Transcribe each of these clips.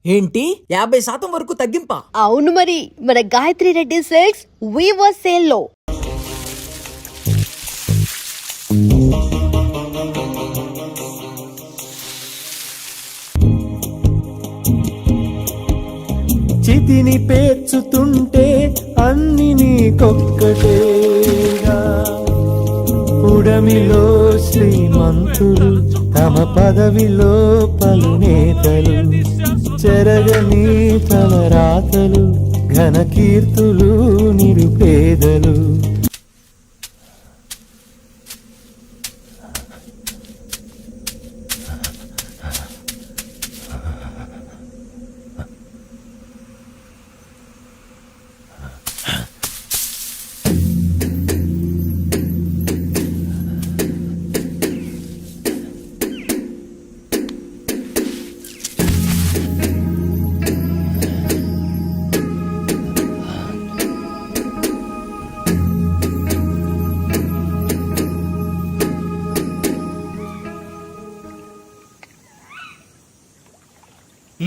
ఏంటి 50% వరకు తగ్గింపా? అవును మరి, మన Gayatri Reddy silks weaver sale లో. చితిని పేర్చుతుంటే అన్ని నీకొక్కటేగా. ఉడమిలో శ్రీమంతులు తమ పదవిలో పలు నేతలు, చెరగని తల రాతలు ఘన కీర్తులు నిరుపేదలు.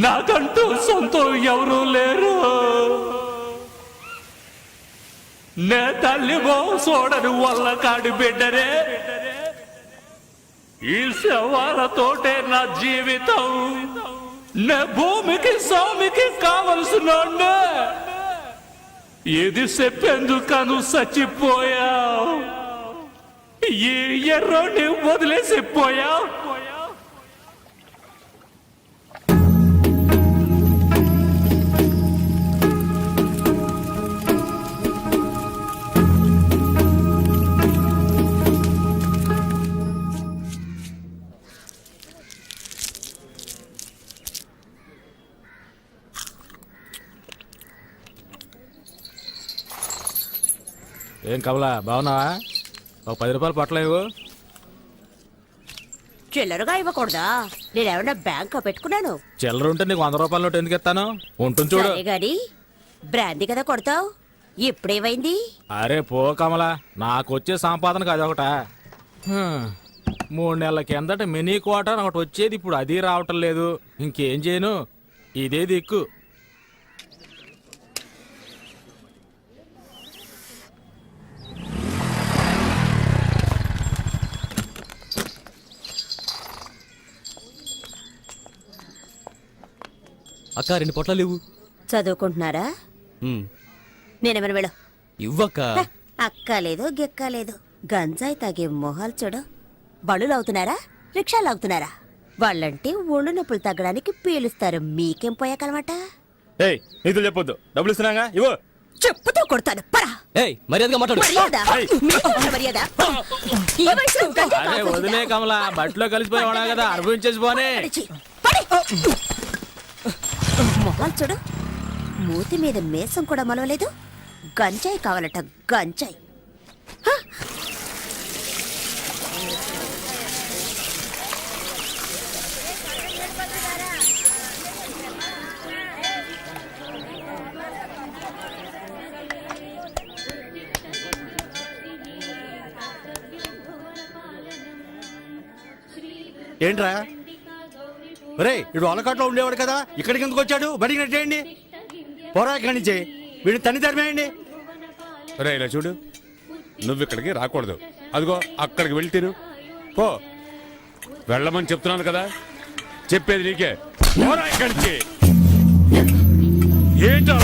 నాకంటూ సొంతం ఎవరూ లేరు. నే తల్లి చూడని వల్ల కాడి బిడ్డరే. ఈ శవాలతోటే నా జీవితం. నే భూమికి స్వామికి కావలసిన ఇది చెప్పేందుకను చచ్చిపోయావు. ఈ ఎర్రోని వదిలేసిపోయావు. ఏం కమలా, బాగున్నావా? ఒక 10 రూపాయలు పట్టలేవు? చిల్లరగా ఇవ్వకూడదా? నేనేమన్నా బ్యాంక్ పెట్టుకున్నాను? చిల్లర ఉంటే నీకు 100 రూపాయల నోటు ఎందుకు ఇస్తాను? ఉంటుంది చూడు. గాని బ్రాందీ కదా కొడతావు, ఇప్పుడేమైంది? అరే పో కమలా, నాకు వచ్చే సంపాదనకు అదొకట. 3 నెలల కిందట మినీ క్వార్టర్ ఒకటి వచ్చేది, ఇప్పుడు అది రావటం లేదు. ఇంకేం చేయను, ఇదే దిక్కు. అక్క 2 పొట్లాలు ఇవ్వు. చదువుకుంటున్నారా? నేనేమన్నా వెళ్ళ ఇవ్వక్క. అక్కలేదు గిక్కలేదు, గంజాయి తాగే మొహాలు చూడు. బళ్ళు అవుతున్నారా, రిక్షాలు అవుతున్నారా? వాళ్ళంటే ఒళ్ళు నొప్పులు తగ్గడానికి పీలుస్తారు. మీకేం పోయాకనమాట? నిధులు చెప్పొద్దు, డబ్బులు ఇస్తున్నాగా ఇవ్వు. చెప్పుతో కొడతాను, పరా. మర్యాదగా మాట్లాడు. అరే వదిలే కమలా, బట్టలో కలిసిపోయావా కదా, అనుభవించేసి పోనే. మొహాలు చూడు, మూతి మీద మేసం కూడా మలవలేదు. గంజాయి కావాలట, గంజాయి. ఏంట్రా రే, ఇడు అలకాట్లో ఉండేవాడు కదా, ఇక్కడికి ఎందుకు వచ్చాడు? బడికి నెట్టేయండి, పోరా ఇక్కడి నుంచి. వీడిని తన్ని తరిమేయండి. రే ఇలా చూడు, నువ్వు ఇక్కడికి రాకూడదు. అదిగో అక్కడికి వెళ్ళి తిరు పో. వెళ్ళమని చెప్తున్నాను కదా, చెప్పేది నీకే. పోరా ఇక్కడి నుంచి. ఏంటో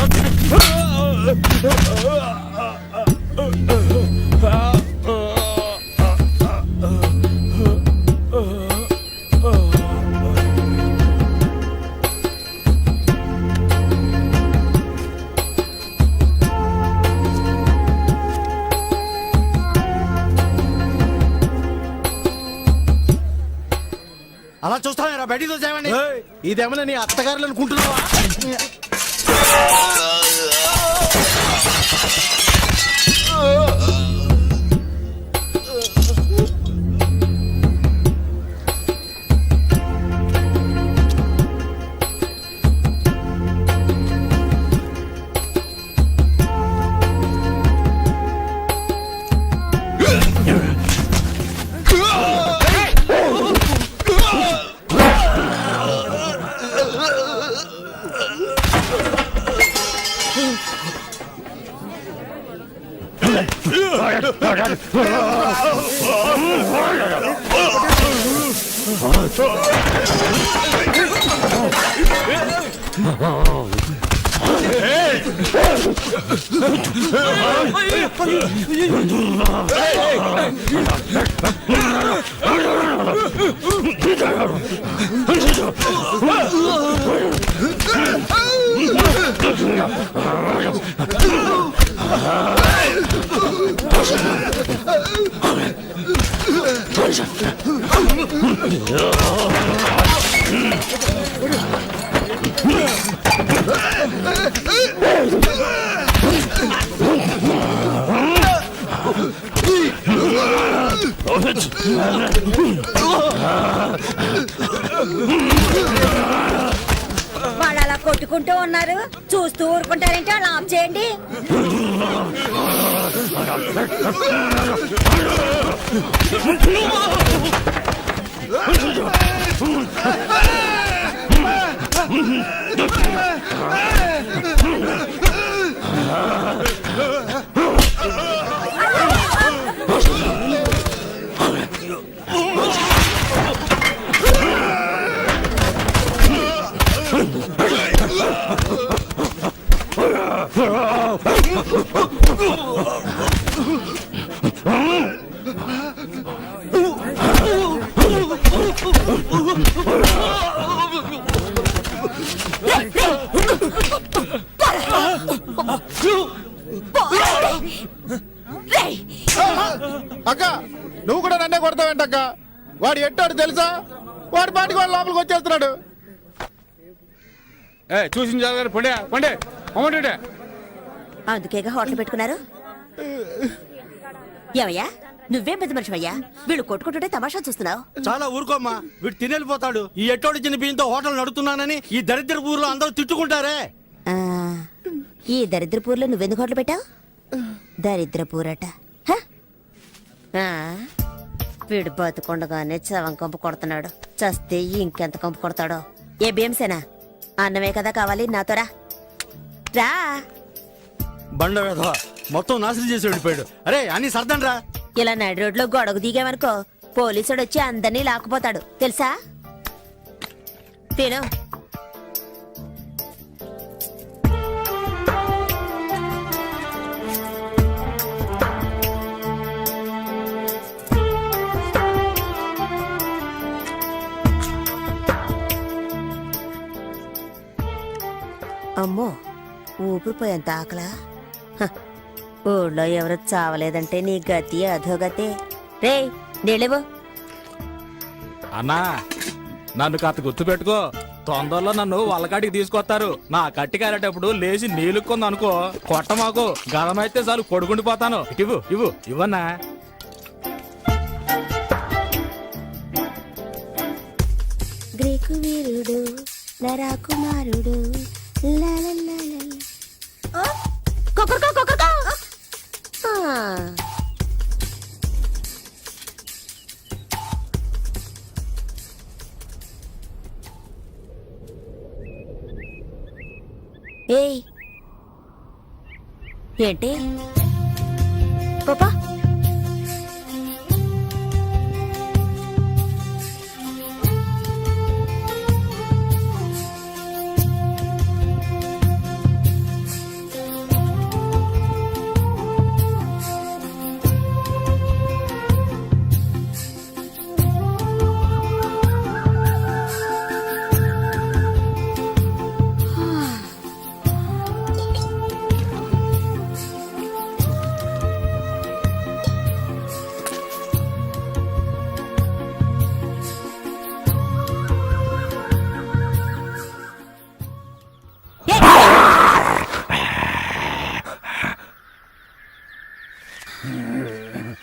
అలా చూస్తారా? బయటికి చూసామండి. ఇదేమన్నా నీ అత్తగారులు అనుకుంటున్నావా? వాళ్ళు అలా కొట్టుకుంటూ ఉన్నారు, చూస్తూ ఊరుకుంటారంటే అలా ఆఫ్ చేయండి. అక్క నువ్వు కూడా నన్నే కొడతావేంటక్క? వాడు ఎట్టాడు తెలుసా? వాడి పాటికి వాడు లోపలికి వచ్చేస్తున్నాడు. చూసిన జాగ్రత్త పండే పండే అమ్మంటే అందుకేగా హోటల్ పెట్టుకున్నారు. ఏమయ్యా, నువ్వేం పెద్ద మనిషి అయ్యా, వీళ్ళు కొట్టుకుంటుంటే తమాషా చూస్తున్నావు. చాలా ఊరుకోమ్మా, వీడు తినేళ్ళిపోతాడు. ఈ ఎట్టోడు చిన్న బియ్యంతో హోటల్ నడుపుతున్నానని ఈ దరిద్ర ఊర్లో అందరూ తిట్టుకుంటారే. ఆ, ఈ దరిద్రపూర్లో నువ్వెందుకు హోటల్ పెట్టావు? దరిద్రపూరట. హ? ఆ, వీడు బతుకుండగానే చవం కంపు కొడుతున్నాడు, చస్తే ఇంకెంత కంపు కొడతాడో. ఏ భీమసేనా, అన్నమే కదా కావాలి, నాతో రా. రా. బండ వేధవ మొత్తం నాశనం చేసి వెళ్ళిపోయాడు. అరే అన్ని సర్దండి రా. ఇలా నడి రోడ్లో గొడవ దిగామనుకో, పోలీసుడు వచ్చి అందరినీ లాక్కుపోతాడు తెలుసా. తిను. అమ్మో, ఊపిరిపోయేంత ఆకలా. హ, ఊళ్ళో ఎవరు చావలేదంటే నీ గతి అధోగతే. రే నీళ్ళేవో. అన్నా నన్ను కాస్త గుర్తు పెట్టుకో, తొందరలో నన్ను వాళ్ళకాడికి తీసుకొస్తారు. నా కట్టి కారేటప్పుడు లేచి నీళ్ళుకుంది అనుకో, కొట్ట మాకు గదమైతే చాలు కొడుకుండిపోతాను. ఇవ్వు ఇవ్వు ఇవ్వన్నా. గ్రీకు వీరుడు నరాకుమారుడు ఏయ్ ఏంటి పాపా?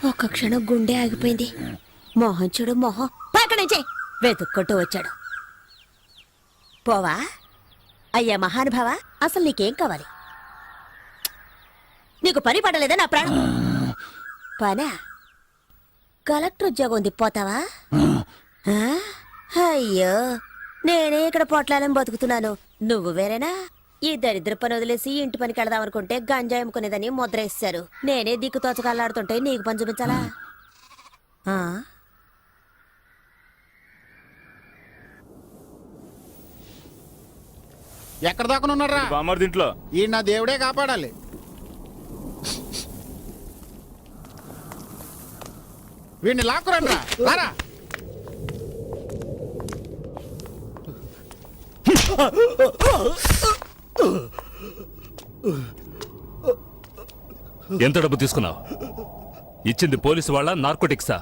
ఒక్క క్షణం గుండె ఆగిపోయింది. మోహన్ చూడు మోహన్, పక్కన నుంచి వెతుక్కుంటూ వచ్చాడు. పోవా? అయ్యా మహానుభావా, అసలు నీకేం కావాలి? నీకు పని పడలేదా నా ప్రాణం? పనా? కలెక్టర్ ఉద్యోగం ఉంది, పోతావా? అయ్యో, నేనే ఇక్కడ పొట్లాలని బతుకుతున్నాను, నువ్వు వేరేనా? ఈ దరిద్ర పని వదిలేసి ఇంటి పనికి వెళదాం అనుకుంటే గంజాయి అమ్ముకునేదని ముద్ర వేస్తారు. నేనే దిక్కు తోచకల్లాడుతుంటే నీకు పని చూపించాలా? ఆ? ఎక్కడ దాకా ఉన్నారా? బామ్మర్ దీంట్లో ఈ నా దేవుడే కాపాడాలి. వీడిని లాక్కురండ్రా, రారా. ఎంత డబ్బు తీసుకున్నావు? ఇచ్చింది పోలీసు వాళ్ళ నార్కోటిక్సా?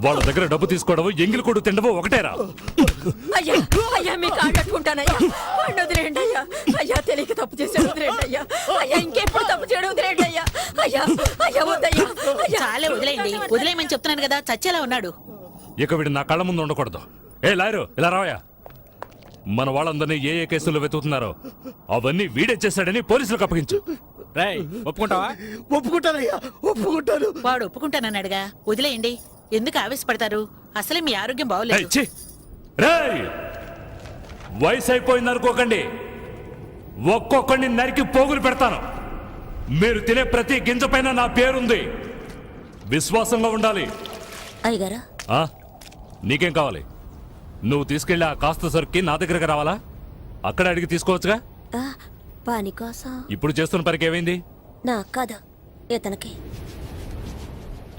వాళ్ళ దగ్గర డబ్బు తీసుకోవడం ఎంగిలి కొడు తినడం ఒకటేరా? అయ్యా అయ్యా మీ కాడట్టుకుంటానయ్యా, వాడిని వదిలేయండి అయ్యా. అయ్యా తెలియక తప్పు చేశాడు, వదిలేయండి అయ్యా. అయ్యా ఇంకెప్పుడు తప్పు చేయడం వదిలేయండి అయ్యా. అయ్యా అయ్యా వద్దయ్యా. చాలే వదిలేయండి, వదిలేయమని చెప్తున్నాను కదా, చచ్చేలా ఉన్నాడు. ఇక వీడు నా కళ్ళ ముందు ఉండకూడదు. ఏ లాయరు ఇలా రావయ్యా. మన వాళ్ళందరినీ ఏ ఏ కేసుల్లో వెతుకుతున్నారో అవన్నీ వీడే చేశాడని పోలీసులకు అప్పగించు. రేయ్ ఒప్పుకుంటావా? ఒప్పుకుంటానయ్యా, ఒప్పుకుంటాను. వాడు ఒప్పుకుంటానన్నాడుగా, వదిలేయండి. ఎందుకు ఆవేశపడతారు? అసలే మీ ఆరోగ్యం ఏయ్, బాగోలేదు. ఛీ! రేయ్ వయసు అయిపోయింది అనుకోకండి, ఒక్కొక్కడిని నరికి పోగులు పెడతాను. మీరు తినే ప్రతి గింజ పైన నా పేరుంది. విశ్వాసంగా ఉండాలి. అయ్యగారా ఆ? నీకేం కావాలి? నువ్వు తీసుకెళ్ళి ఆ కాస్త సరుక్కి నా దగ్గరకు రావాలా? అక్కడ అడిగి తీసుకోవచ్చుగా. పని కోసం ఇప్పుడు చేస్తున్న పనికి ఏమైంది? నాకు కాదు, ఇతనికి.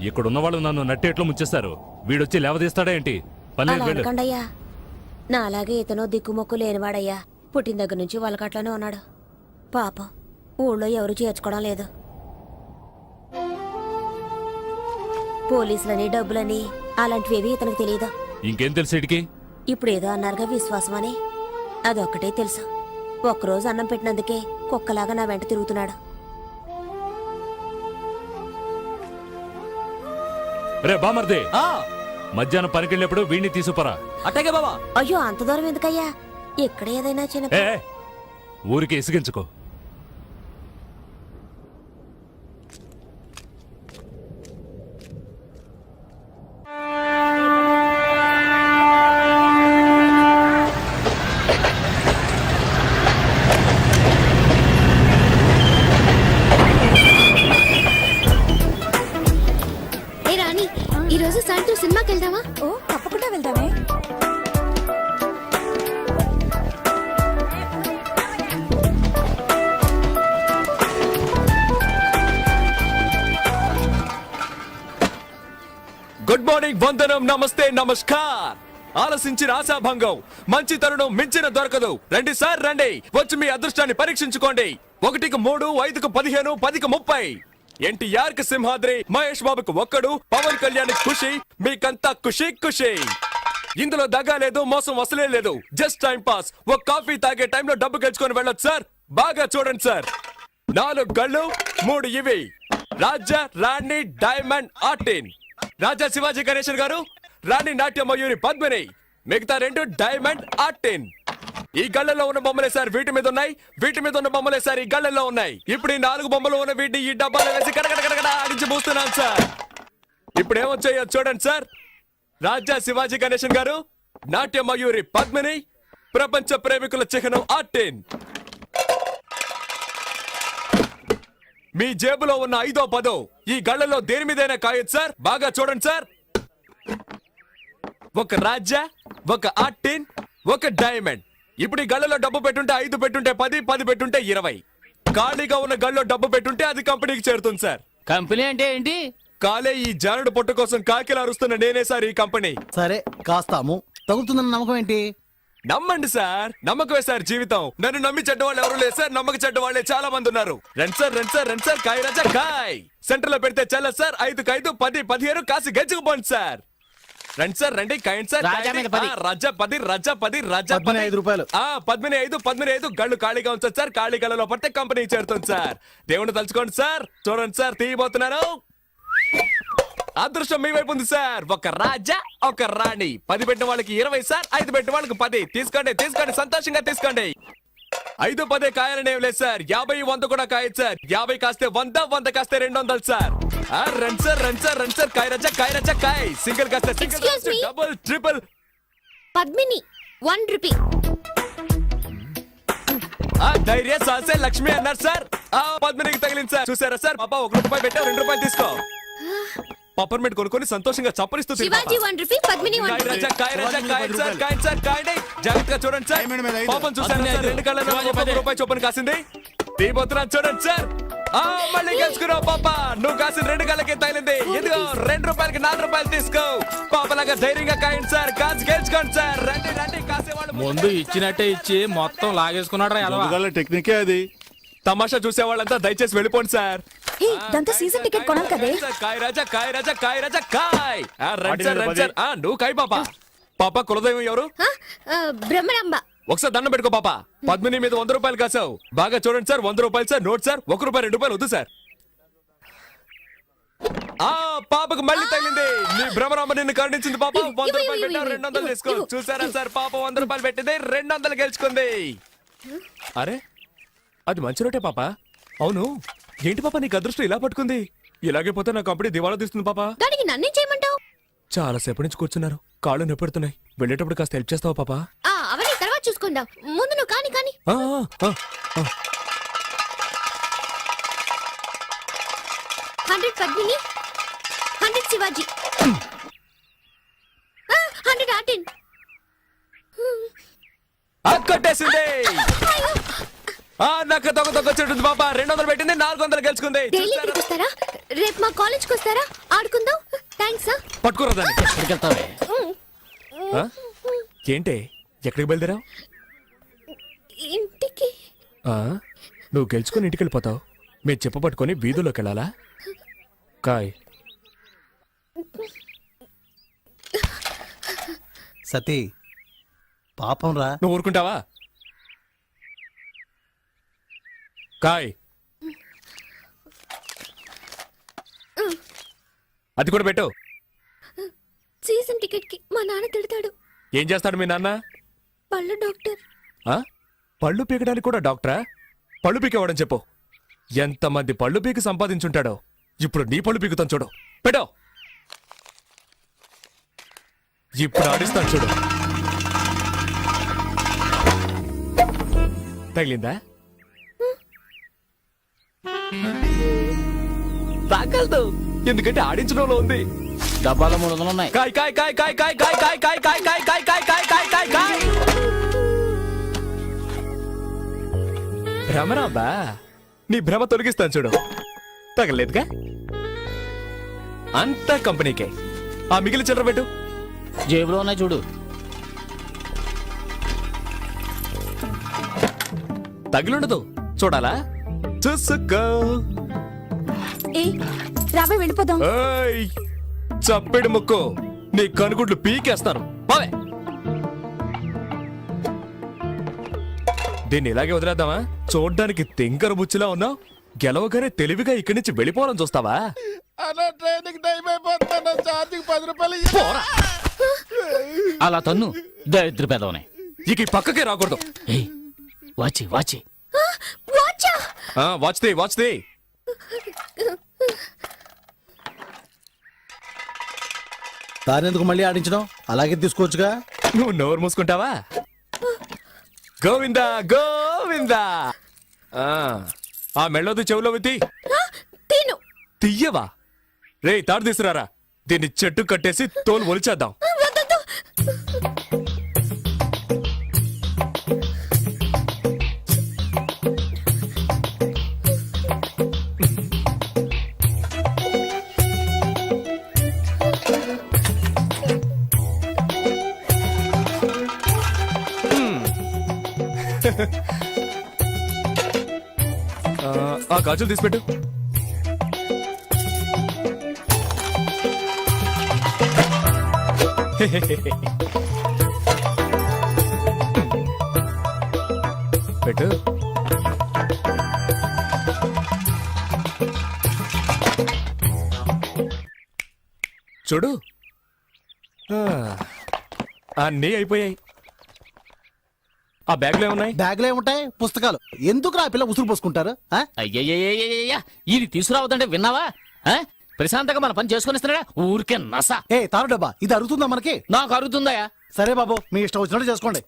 ఇక్కడున్న వాళ్ళు నన్ను నట్టేట్లో ముంచేస్తారు. వీడొచ్చి లేవదీస్తాడా ఏంటి? పని అలా వెళ్ళు. అనకండయ్యా. నా అలాగే ఇతను దిక్కుమొక్కు లేనివాడయ్యా. పుట్టిన దగ్గర నుంచి వాళ్ళకట్లోనే ఉన్నాడు. పాపం ఊళ్ళో ఎవరు చేర్చుకోవడం లేదు. పోలీసులని డబ్బులని అలాంటివేవి ఇతనికి తెలియదు. ఇంకేం తెలుసు వీడికి? ఇప్పుడు ఏదో అన్నారుగా విశ్వాసం అని, అదొక్కటే తెలుసు. ఒక్కరోజు అన్నం పెట్టినందుకే కుక్కలాగా నా వెంట తిరుగుతున్నాడు. రే బామర్దే, ఆ, మధ్యాహ్నం పనికెళ్ళేప్పుడు వీడిని తీసుకురా. అట్టగే బావా. అయ్యో అంత దూరం ఎందుకయ్యా? ఇక్కడ ఏదైనా చిన్న ఏ ఊరికి ఇసిగించుకో. ఏ రాణి, ఈ రోజు సాయంత్రం సినిమాకి వెళ్దామా? ఓ తప్పకుండా వెళ్దామే. గుడ్ మార్నింగ్, వందనం, నమస్తే, నమస్కార్. ఆలసించిన ఆశాభంగం, మంచి తరుణం మించిన దొరకదు. రండి సార్ రండి, వచ్చి మీ అదృష్టాన్ని పరీక్షించుకోండి. 1కి 3, 5కి 15, 10కి 30. ఎన్టీఆర్ కి సింహాద్రి, మహేష్ బాబుకు ఒక్కడు, పవన్ కళ్యాణ్ ఖుషి, మీకంతా ఖుషి ఖుషి. ఇందులో దగా లేదు, మోసం అసలే లేదు. Just time pass. ఒక కాఫీ తాగే టైంలో డబ్బు గెలుచుకొని వెళ్ళొచ్చు సార్. బాగా చూడండి సార్. 4 గళ్ళు, 3 ఇవి. రాజా, రాణి, డైమండ్, ఆర్టిన్. రాజా శివాజీ గణేశన్ గారు, రాణి నాట్య మయూరి పద్మిని, మిగతా 2 డైమండ్, ఆర్టిన్. ఈ గళ్ళల్లో ఉన్న బొమ్మలే సార్ వీటి మీద ఉన్నాయి, వీటి మీద ఉన్న బొమ్మలే సార్ ఈ గళ్ళల్లో ఉన్నాయి. ఇప్పుడు ఈ 4 బొమ్మలు ఉన్న వీటిని ఈ డబ్బాలో వేసి కడగడ ఆడించి మూస్తున్నాను సార్. ఇప్పుడు ఏమొచ్చాయో చూడండి సార్. రాజా శివాజీ గణేశన్ గారు, నాట్య మయూరి పద్మిని, ప్రపంచ ప్రేమికుల చిహ్నం ఆర్టిన్. మీ జేబులో ఉన్న 5వ 10 ఈ గళ్ళలో దేని మీదైనా కాయొచ్చు సార్. బాగా చూడండి సార్. ఒక రాజా, ఒక ఆర్టిన్, ఒక డైమండ్. ఇప్పుడు ఈ గళ్ళలో డబ్బు పెట్టుంటే 5 పెట్టుంటే 10, 10 పెట్టుంటే 20. ఖాళీగా ఉన్న గళ్ళలో డబ్బు పెట్టుంటే అది కంపెనీకి చేరుతుంది సార్. కంపెనీ అంటే ఏంటి? కాలే ఈ జానుడు పొట్టు కోసం కాకిలా అరుస్తున్న నేనే సార్ ఈ కంపెనీ. సరే కాస్తాము, తగులుతుందన్న నమ్మకం ఏంటి? నమ్మండి సార్, నమ్మకమే సార్ జీవితం. నన్ను నమ్మి చెడ్డ వాళ్ళు ఎవరు లేదు సార్, నమ్మక చెడ్డ వాళ్ళే చాలా మంది ఉన్నారు. రండి సార్, రండి సార్, రండి సార్, కాయ రాజా కాయ్. సెంటర్ లో పెడితే చల్ల సార్. 5కి 5, 10, 15 కాసి గెచ్చుకుపోండి సార్. రండి సార్, రండి, కాయండి సార్. రాజా మీద 10. రాజా 10, రాజా 10, రాజా 15 రూపాయలు. 15, 15 గళ్ళు ఖాళీగా ఉంచండి సార్. ఖాళీ గళ్ళలో పడితే కంపెనీ చేరుతుంది సార్. దేవుని తలుచుకోండి సార్. చూడండి సార్, తీయబోతున్నాను. అదృష్టం మీ వైపు ఉంది సార్. ఒక రాజా, ఒక రాణి. 10 పెట్టిన వాళ్ళకి 20 సార్, 5 పెట్టిన వాళ్ళకి 10. తీసుకోండి, తీసుకోండి, సంతోషంగా తీసుకోండి. 5, 10 కాయాలనేం లేదు సార్. 50, 100 కూడా కాయచ్చు సార్. 50 కాస్తే 100, 100 కాస్తే 200 సార్. రండి సార్, రండి సార్, రండి సార్, కాయ రాజా కాయ్. సింగిల్ కాస్తే single, Excuse me? Double, triple. Padmini 1 rupee. ధైర్య సాసే లక్ష్మి అన్నారు సార్. పద్మినికి తగిలింది సార్. చూసారా సార్, పాప 1 రూపాయి పెట్టా, 2 రూపాయలు తీసుకో. పప్పర్మెంట్ కొనుక్కొని సంతోషంగా చప్పరిస్తూ తిను పాప. శివాజీ 1 రూపీ, పద్మిని 1 కాయ్ రూపీ. రాజా, కాయ్ రాజా, కాయ్ సార్, కాయ్ సార్, కాయ్. జాగ్రత్తగా చూడండి సార్. పాపం చూసారా సార్, 2 కళ్ళలో 1 రూపాయి చొప్పున కాసింది. తీబోతున్నా చూడండి సార్. మళ్ళీ గెలుచుకున్నావు పాప. నువ్వు కాసిన 2 కళ్ళకి తగిలింది. ఇదిగో 2 రూపాయలకి 4 రూపాయలు తీసుకో. పాపలాగా ధైర్యంగా కాయండి సార్. కాసు గెలుచుకోండి సార్. రండి రండి, కాసేవాళ్ళు ముందు ఇచ్చినట్టే ఇచ్చి మొత్తం లాగేసుకున్నాడు ఎలా టెక్నికే అది. తమాషా చూసే వాళ్ళంతా దయచేసి వెళ్ళిపోండి సార్. దాంతో సీజన్ టికెట్ కొనాలి కదే. కాయ్ రాజా, కాయ్ రాజా, కాయ్ రాజా, కాయ్. రండి సార్, రండి సార్. నువ్వు కాయ్ పాప. పాప కులదైవం ఎవరు? బ్రహ్మరాంబ. ఒకసారి దండం పెట్టుకో పాప. పద్మిని మీద 100 రూపాయలు కాసావు. బాగా చూడండి సార్. 100 రూపాయలు సార్. Note sir. 1 రూపాయి 2 రూపాయలు వద్దు సార్. పాపకు మళ్ళీ తగిలింది. నీ భ్రమరాంబ నిన్ను కరుణించింది పాప. 100 రూపాయలు పెట్టావు, 200 తీసుకో. చూసారా సార్, పాప 100 రూపాయలు పెట్టింది, 200 గెలుచుకుంది. అరే, అది మంచి రోటే పాప. అవును, ఏంటి పాప నీకు అదృష్టం ఇలా పట్టుకుంది? ఇలాగే పోతే నా కంపెనీ దివాళా తీస్తుంది పాప. దానికి నన్నేం చేయమంటావు? చాలా సేపటి నుంచి కూర్చున్నారు, కాళ్ళు నొప్పెడుతున్నాయి. వెళ్ళేటప్పుడు కాస్త హెల్ప్ చేస్తావా పాప? అవన్నీ తర్వాత చూసుకుందాం. ముందు నువ్వు కాని కాని. 100 పద్మిని, 100 శివాజీ, 100 ఆటిన్. కొట్టేసింది. నాకు దొంగ చెట్టుంది పాప. 200 పెట్టింది, 400 గెలుచుకుంది. డైలీ ఇక్కడికి వస్తారా? రేపు మా కాలేజ్కి వస్తారా? ఆడుకుందాం. థ్యాంక్స్. పట్టుకోరా దాన్ని. ఏంటే, ఎక్కడికి బయలుదేరావు? ఇంటికి. నువ్వు గెలుచుకుని ఇంటికి వెళ్ళిపోతావు. మీరు చెప్ప పట్టుకొని వీధుల్లోకి వెళ్ళాలా? కాయ్. సతీ, పాపం రా. నువ్వు ఊరుకుంటావా? కాయ్. అది కూడా పెట్టు. సీజన్ టికెట్ కి మా నాన్న తిడతాడు. ఏం చేస్తాడు మీ నాన్న? పళ్ళు డాక్టర్. పళ్ళు పీకడానికి కూడా డాక్టరా? పళ్ళు పీకేవాడని చెప్పు. ఎంతమంది పళ్ళు పీకి సంపాదించుంటాడో. ఇప్పుడు నీ పళ్ళు పీకుతాను చూడు. పెట్టో. ఇప్పుడు ఆడిస్తాను చూడు. తగిలిందా? తాగలదు, ఎందుకంటే ఆడించడంలో ఉంది. డబ్బాలో 300 ఉన్నాయి. కాయ్ కాయ్ కాయ్ కాయ్ కాయ్ కాయ్ కాయ్ కాయ్ కాయ్ కాయ్ కాయ్ కాయ్ కాయ్ కాయ్ కాయ్ కాయ్. భ్రమరాంబా, నీ భ్రమ తొలగిస్తాను చూడు. తగలేదుగా? అంతా కంపెనీకే. మిగిలిన చిల్లర పెట్టు. జేబులో ఉన్నాయి చూడు. తగిలుండదు, చూడాలా? చూసుకో. రాబోయ్ వెళ్ళిపోదాం. చప్పెడు ముక్కు, నీ కనుగుడ్లు పీకేస్తాను. బావే, దీన్ని ఇలాగే వదిలేద్దామా? చూడ్డానికి తింకర బుచ్చిలా ఉన్నావు. గెలవగానే తెలివిగా ఇక్కడి నుంచి వెళ్ళిపోవాలని చూస్తావా? అలా ట్రైన్కి టైం అయిపోతున్నా. ఛార్జింగ్ 10 రూపాయలు. పోరా. అలా తన్ను, దరిద్ర పెదవనే. ఇక ఈ పక్కకే రాకూడదు. వాచి వాచి వాచ్దే వాచ్దే. దానెందుకు మళ్ళీ ఆడించడం? అలాగే తీసుకోవచ్చుగా. నువ్వు నోరు మూసుకుంటావా? గోవిందా గోవిందా. మెళ్ళొద్దు, చెవులో విత్తి తీయవా? రే, తాడు తీసుకురారా. దీన్ని చెట్టు కట్టేసి తోలు ఒలిచేద్దాం. గాజులు తీసిపెట్టు. పెట్టు. చూడు, అన్నీ అయిపోయాయి. ఆ బ్యాగ్లో ఏమున్నాయి? బ్యాగ్లో ఏముంటాయి? పుస్తకాలు. ఎందుకు ఆ పిల్ల ఉసురు పోసుకుంటారు? అయ్యయ్యయ్యయ్యయ్యా, ఇది తీసుకురావద్దంటే విన్నావా? ప్రశాంతంగా మన పని చేసుకునిస్తున్నాడా? ఊరికే నస. తారు డబ్బా, ఇది అరుగుతుందా మనకి? నాకు అరుగుతుందయా. సరే బాబు, మీ ఇష్టం వచ్చినట్టు చేసుకోండి.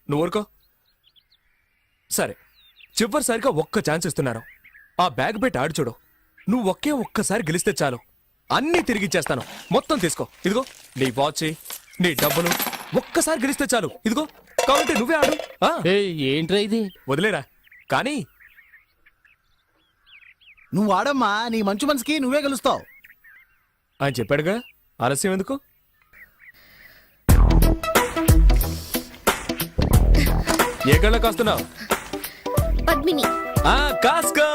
నువ్వు ఊరుకో. సరే, చివరిసారిగా ఒక్క ఛాన్స్ ఇస్తున్నాను. ఆ బ్యాగ్ పెట్టి ఆడు చూడు. నువ్వు ఒక్కసారి గెలిస్తే చాలు, అన్నీ తిరిగిచ్చేస్తాను. మొత్తం తీసుకో. ఇదిగో నీ వాచ్, నీ డబ్బులు. ఒక్కసారి గెలిస్తే చాలు. ఇదిగో కావాలంటే నువ్వే ఆడు. ఏంట్రా ఇది? వదిలేరా. కానీ నువ్వు ఆడమ్మా, నీ మంచు మనసుకి నువ్వే గెలుస్తావు. ఆయన చెప్పాడుగా, ఆలస్యం ఎందుకు? ఏ గళ్ళకి వస్తున్నావు? పద్మిని. కాస్కో.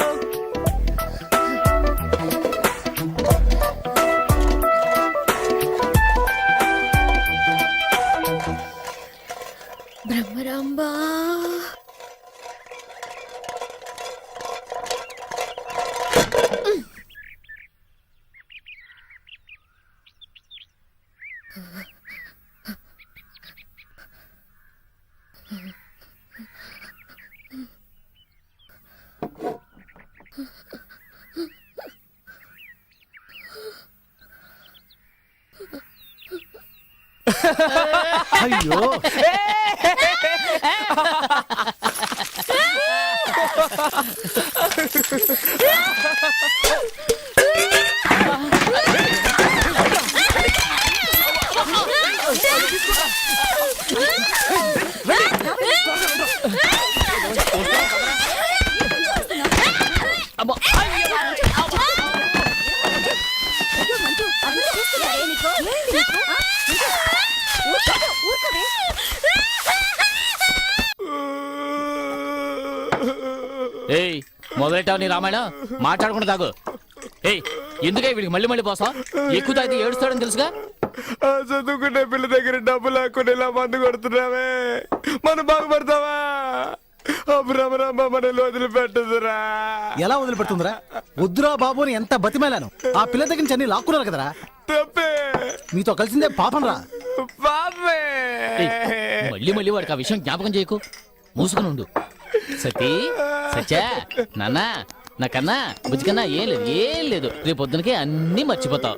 బ్రహ్మరాంబా. అయ్యో ఏయ్, మొదలెట్టావు నీ రామాయణం. మాట్లాడకుండా తాగు. ఏయ్, ఎందుకే వీడికి మళ్ళీ మళ్ళీ పోసాం? ఎక్కువ తాగితే ఏడుస్తాడని తెలుసుగా. చదువుకునే పిల్ల దగ్గర డబ్బు లేకుండా ఇలా మందు కొడుతున్నావే, మనం బాగుపడతావా? భ్రమరాంబ మనల్ని వదిలిపెట్టదురా. ఎలా వదిలిపెడుతుందిరా? వద్దురా బాబు అని ఎంత బతిమేలాను. ఆ పిల్ల దగ్గర నుంచి అన్ని లాక్కున్నారు కదరా. తప్పే. మీతో కలిసిందే పాపం రా. పాపే. మళ్ళీ మళ్ళీ వాడికి ఆ విషయం జ్ఞాపకం చేయకు. మూసుకుని ఉండు. సతీ, సత్యా, నాన్న, నాకన్నా బుజ్జికన్నా ఏం లేదు. రేపు పొద్దునకి అన్ని మర్చిపోతావు.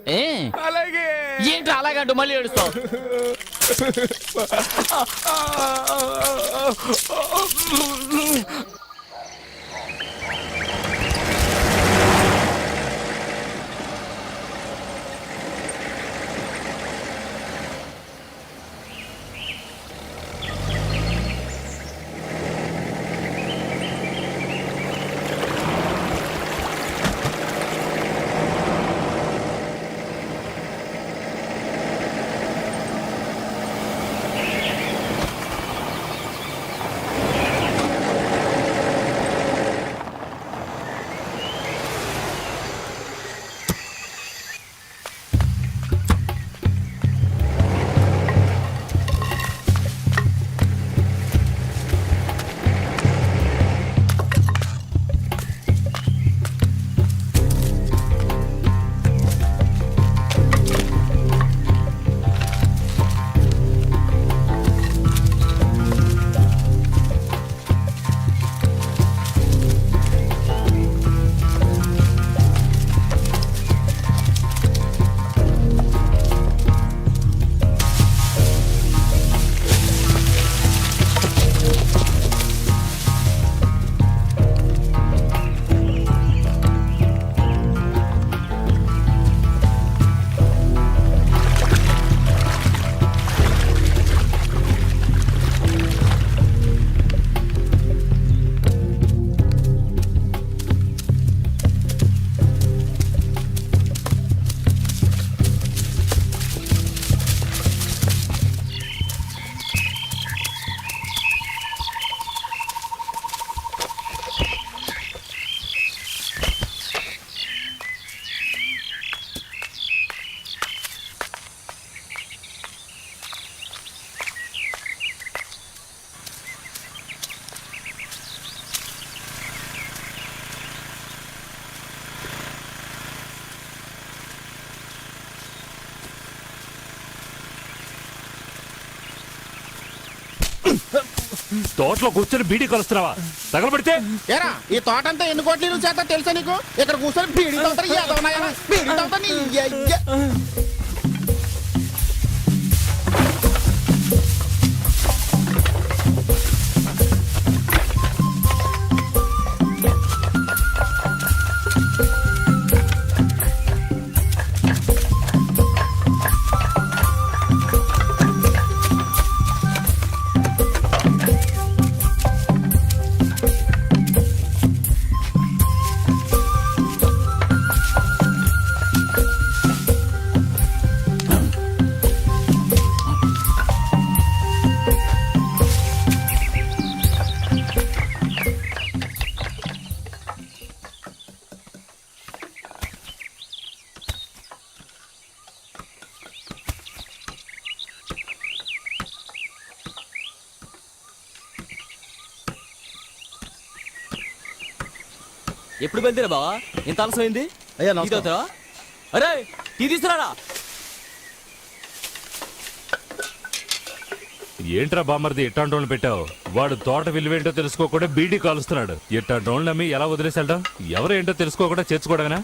అలాగే. ఏంటి అలాగంటూ మళ్ళీ ఏడుస్తావు? తోటలో కూర్చొని బీడీ కలుస్తున్నావా? తగలబెడితే ఏరా ఈ తోట అంతా ఎన్ని కోట్ల చేత తెలుసా నీకు? ఇక్కడ కూర్చొని బీడీ తోటలు ఏదవున్నాయా? బీడీ తోట నీ అయ్య. ఎప్పుడు బయలుదేరా బావా ఇంత ఆలస్యమైంది అయ్యా టీ తాగుతావా? అరే టీ తీసుకురారా. ఏంట్రా బామర్ది ఇట్టాంటోళ్ళు పెట్టావు? వాడు తోట విలువేంటో తెలుసుకోకుండా బీడీ కాలుస్తున్నాడు. ఇట్టాంటోళ్ళు నమ్మి ఎలా వదిలేసాడడం? ఎవరు ఏంటో తెలుసుకోకుండా చేర్చుకోవడమేనా?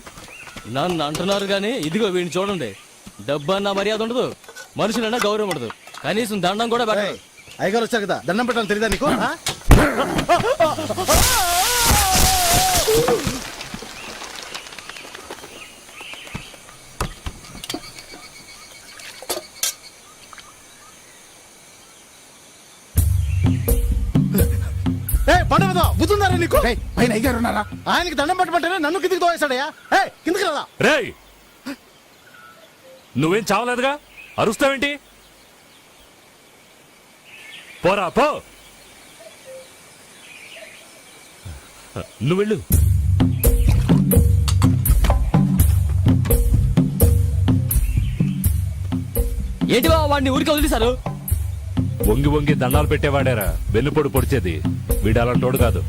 నన్ను అంటున్నారు కానీ ఇదిగో వీడిని చూడండి. డబ్బు అన్న మర్యాద ఉండదు, మనుషులన్నా గౌరవం ఉండదు, కనీసం దండం కూడా పెట్టదు. అయ్యగారు వచ్చారు కదా, దండం పెట్టాలని తెలియదా నీకు? ఆ? పండుగ బుద్ధుందారా నీకు? పైన అయ్యారు ఉన్నారా? ఆయనకి దండం పెట్టమంటేనే నన్ను కిందికి తోవేశాడయ్యా. కిందికి రాదా? రేయ్, నువ్వేం చావలేదుగా, అరుస్తావేంటి? పోరా పో. నువ్వు వెళ్ళు. ఏంటి బావ వాడిని ఊరికి వదిలేశారు? వంగి వంగి దండాలు పెట్టేవాడారా వెన్నుపొడి పొడిచేది. వీడు అలాంటోడు కాదు.